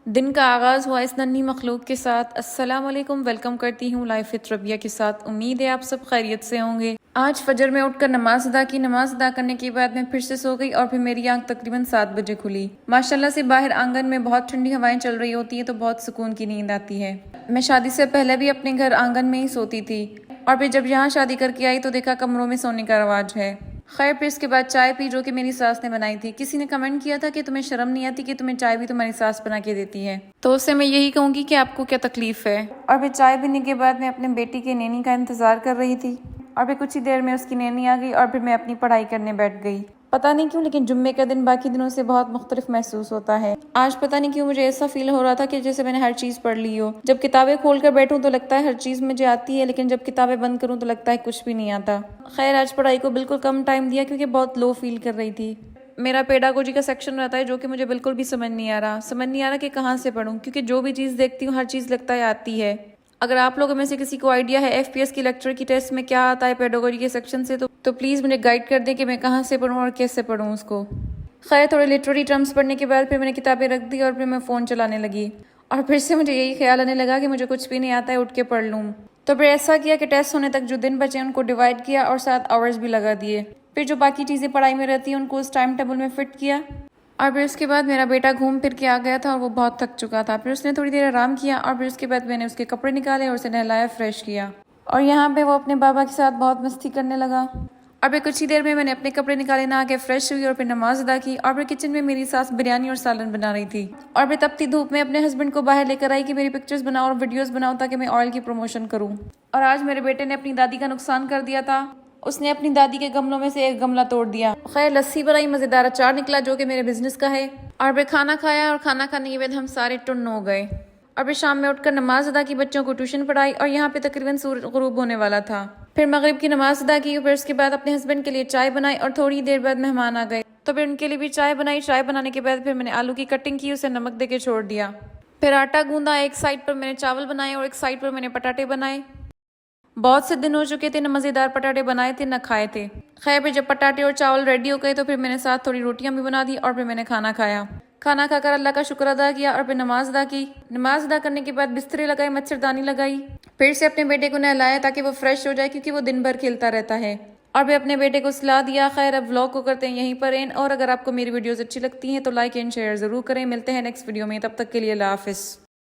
دن کا آغاز ہوا اس ننھی مخلوق کے ساتھ۔ السلام علیکم، ویلکم کرتی ہوں لائف وتھ ربیہ کے ساتھ۔ امید ہے آپ سب خیریت سے ہوں گے۔ آج فجر میں اٹھ کر نماز ادا کی۔ نماز ادا کرنے کے بعد میں پھر سے سو گئی اور پھر میری آنکھ تقریباً 7 بجے کھلی۔ ماشاءاللہ سے باہر آنگن میں بہت ٹھنڈی ہوائیں چل رہی ہوتی ہیں تو بہت سکون کی نیند آتی ہے۔ میں شادی سے پہلے بھی اپنے گھر آنگن میں ہی سوتی تھی اور پھر جب یہاں شادی کر کے آئی تو دیکھا کمروں میں سونے کا رواج ہے۔ خیر پھر اس کے بعد چائے پی جو کہ میری ساس نے بنائی تھی۔ کسی نے کمنٹ کیا تھا کہ تمہیں شرم نہیں آتی کہ تمہیں چائے بھی تمہاری ساس بنا کے دیتی ہے، تو اس سے میں یہی کہوں گی کہ آپ کو کیا تکلیف ہے۔ اور پھر چائے پینے کے بعد میں اپنے بیٹی کے نینی کا انتظار کر رہی تھی اور پھر کچھ ہی دیر میں اس کی نینی آ گئی اور پھر میں اپنی پڑھائی کرنے بیٹھ گئی۔ پتہ نہیں کیوں لیکن جمعے کا دن باقی دنوں سے بہت مختلف محسوس ہوتا ہے۔ آج پتہ نہیں کیوں مجھے ایسا فیل ہو رہا تھا کہ جیسے میں نے ہر چیز پڑھ لی ہو۔ جب کتابیں کھول کر بیٹھوں تو لگتا ہے ہر چیز مجھے آتی ہے، لیکن جب کتابیں بند کروں تو لگتا ہے کچھ بھی نہیں آتا۔ خیر آج پڑھائی کو بالکل کم ٹائم دیا کیونکہ بہت لو فیل کر رہی تھی۔ میرا پیڈاگوجی کا سیکشن رہتا ہے جو کہ مجھے بالکل بھی سمجھ نہیں آ رہا کہ کہاں سے پڑھوں، کیونکہ جو بھی چیز دیکھتی ہوں ہر چیز لگتا ہے آتی ہے۔ اگر آپ لوگوں میں سے کسی کو آئیڈیا ہے ایف پی ایس کی لیکچر کی ٹیسٹ میں کیا آتا ہے پیڈاگوجی کے سیکشن سے تو پلیز مجھے گائیڈ کر دیں کہ میں کہاں سے پڑھوں اور کیسے پڑھوں اس کو۔ خیر تھوڑے لٹریری ٹرمز پڑھنے کے بعد پھر میں نے کتابیں رکھ دی اور پھر میں فون چلانے لگی اور پھر سے مجھے یہی خیال آنے لگا کہ مجھے کچھ بھی نہیں آتا ہے، اٹھ کے پڑھ لوں۔ تو پھر ایسا کیا کہ ٹیسٹ ہونے تک جو دن بچے ان کو ڈیوائڈ کیا اور 7 آورز بھی لگا دیے۔ پھر جو باقی چیزیں پڑھائی میں رہتی ہیں ان کو اس ٹائم ٹیبل میں فٹ کیا اور پھر اس کے بعد میرا بیٹا گھوم پھر کے آ گیا تھا اور وہ بہت تھک چکا تھا۔ پھر اس نے تھوڑی دیر آرام کیا اور پھر اس کے بعد میں نے اس کے کپڑے نکالے اور اسے نہلایا، فریش کیا اور یہاں پہ وہ اپنے بابا کے ساتھ بہت مستی کرنے لگا۔ اور پھر کچھ ہی دیر میں نے اپنے کپڑے نکالے، نہا کے فریش ہوئی اور پھر نماز ادا کی اور پھر کچن میں میری ساس بریانی اور سالن بنا رہی تھی اور پھر تپتی دھوپ میں اپنے ہسبینڈ کو باہر لے کر آئی کہ میری پکچرز بناؤ اور ویڈیوز بناؤ تاکہ میں آئل کی پروموشن کروں۔ اور آج میرے بیٹے نے اپنی دادی کا نقصان کر دیا تھا، اس نے اپنی دادی کے گملوں میں سے ایک گملہ توڑ دیا۔ خیر لسی بنائی، مزیدار اچار نکلا جو کہ میرے بزنس کا ہے اور پھر کھانا کھایا اور کھانا کھانے کے بعد ہم سارے ٹن ہو گئے اور پھر شام میں اٹھ کر نماز ادا کی، بچوں کو ٹیوشن پڑھائی اور یہاں پہ تقریباً سورج غروب ہونے والا تھا۔ پھر مغرب کی نماز ادا کی، پھر اس کے بعد اپنے ہسبینڈ کے لیے چائے بنائی اور تھوڑی دیر بعد مہمان آ گئے تو پھر ان کے لیے بھی چائے بنائی۔ چائے بنانے کے بعد پھر میں نے آلو کی کٹنگ کی، اسے نمک دے کے چھوڑ دیا۔ پھر آٹا گوندا، ایک سائڈ پر میں نے چاول بنائے اور ایک سائڈ پر میں نے پٹاٹے بنائے۔ بہت سے دن ہو چکے تھے نہ مزیدار پٹاٹے بنائے تھے نہ کھائے تھے۔ خیر پھر جب پٹاٹے اور چاول ریڈی ہو گئے تو پھر میں نے ساتھ تھوڑی روٹیاں بھی بنا دی اور پھر میں نے کھانا کھایا۔ کھانا کھا کر اللہ کا شکر ادا کیا اور پھر نماز ادا کی۔ نماز ادا کرنے کے بعد بسترے لگائے، مچھردانی لگائی، پھر سے اپنے بیٹے کو نہلایا تاکہ وہ فریش ہو جائے کیونکہ وہ دن بھر کھیلتا رہتا ہے اور پھر اپنے بیٹے کو سلا دیا۔ خیر اب ولاگ کو کرتے ہیں یہیں پر اینڈ، اور اگر آپ کو میری ویڈیوز اچھی لگتی ہیں تو لائک اینڈ شیئر ضرور کریں۔ ملتے ہیں نیکسٹ ویڈیو میں، تب تک کے لیے اللہ حافظ۔